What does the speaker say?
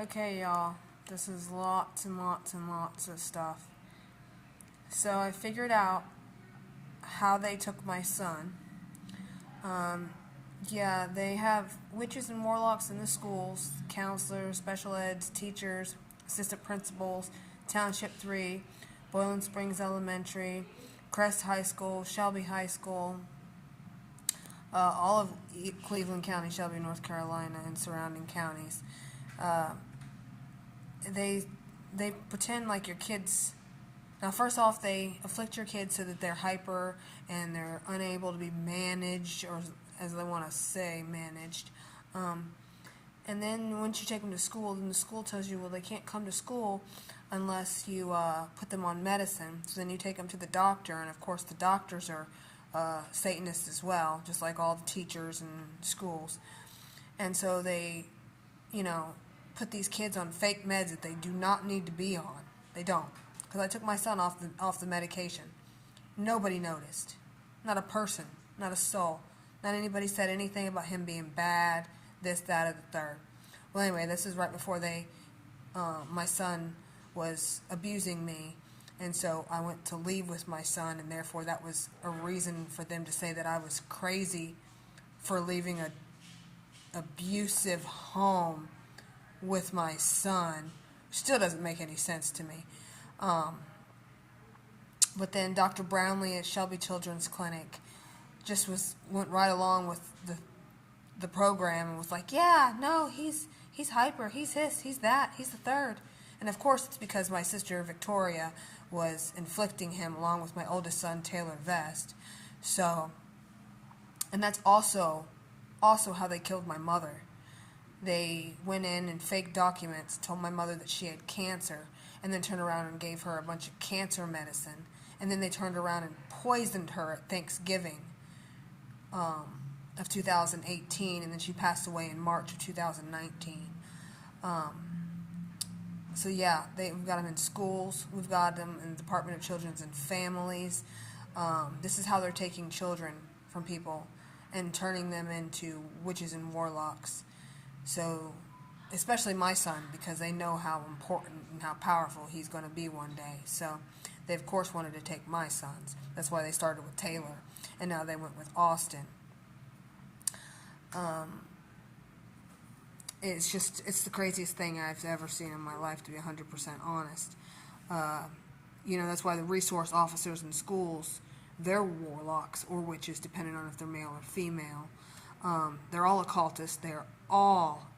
Okay, y'all, this is lots and lots and lots of stuff. So I figured out how they took my son. Um, yeah, they have witches and warlocks in the schools, counselors, special eds, teachers, assistant principals, Township 3, Boylan Springs Elementary, Crest High School, Shelby High School, all of Cleveland County, Shelby, North Carolina, and surrounding counties. Uh, they they pretend like your kids. Now, first off, they afflict your kids so that they're hyper and they're unable to be managed, or as they want to say, managed. Um, and then once you take them to school, then the school tells you, well, they can't come to school unless you put them on medicine. So then you take them to the doctor, and of course the doctors are Satanists as well, just like all the teachers in schools. And so they, you know, put these kids on fake meds that they do not need to be on. They don't. Because I took my son off the medication. Nobody noticed. Not a person. Not a soul. Not anybody said anything about him being bad, this, that, or the third. Well, anyway, this is right before my son was abusing me, and so I went to leave with my son, and therefore that was a reason for them to say that I was crazy for leaving a abusive home with my son. Still doesn't make any sense to me. But then Dr. Brownlee at Shelby Children's Clinic just went right along with the program and was like, yeah, no, he's hyper, he's this, he's that, he's the third. And of course it's because my sister Victoria was inflicting him along with my oldest son Taylor Vest. So, and that's also how they killed my mother. They went in and faked documents, told my mother that she had cancer, and then turned around and gave her a bunch of cancer medicine. And then they turned around and poisoned her at Thanksgiving of 2018, and then she passed away in March of 2019. So yeah, we've got them in schools, we've got them in the Department of Children's and Families. This is how they're taking children from people and turning them into witches and warlocks. So, especially my son, because they know how important and how powerful he's going to be one day. So, they of course wanted to take my sons. That's why they started with Taylor, and now they went with Austin. It's the craziest thing I've ever seen in my life, to be 100% honest. That's why the resource officers in schools, they're warlocks or witches, depending on if they're male or female. They're all occultists. They're all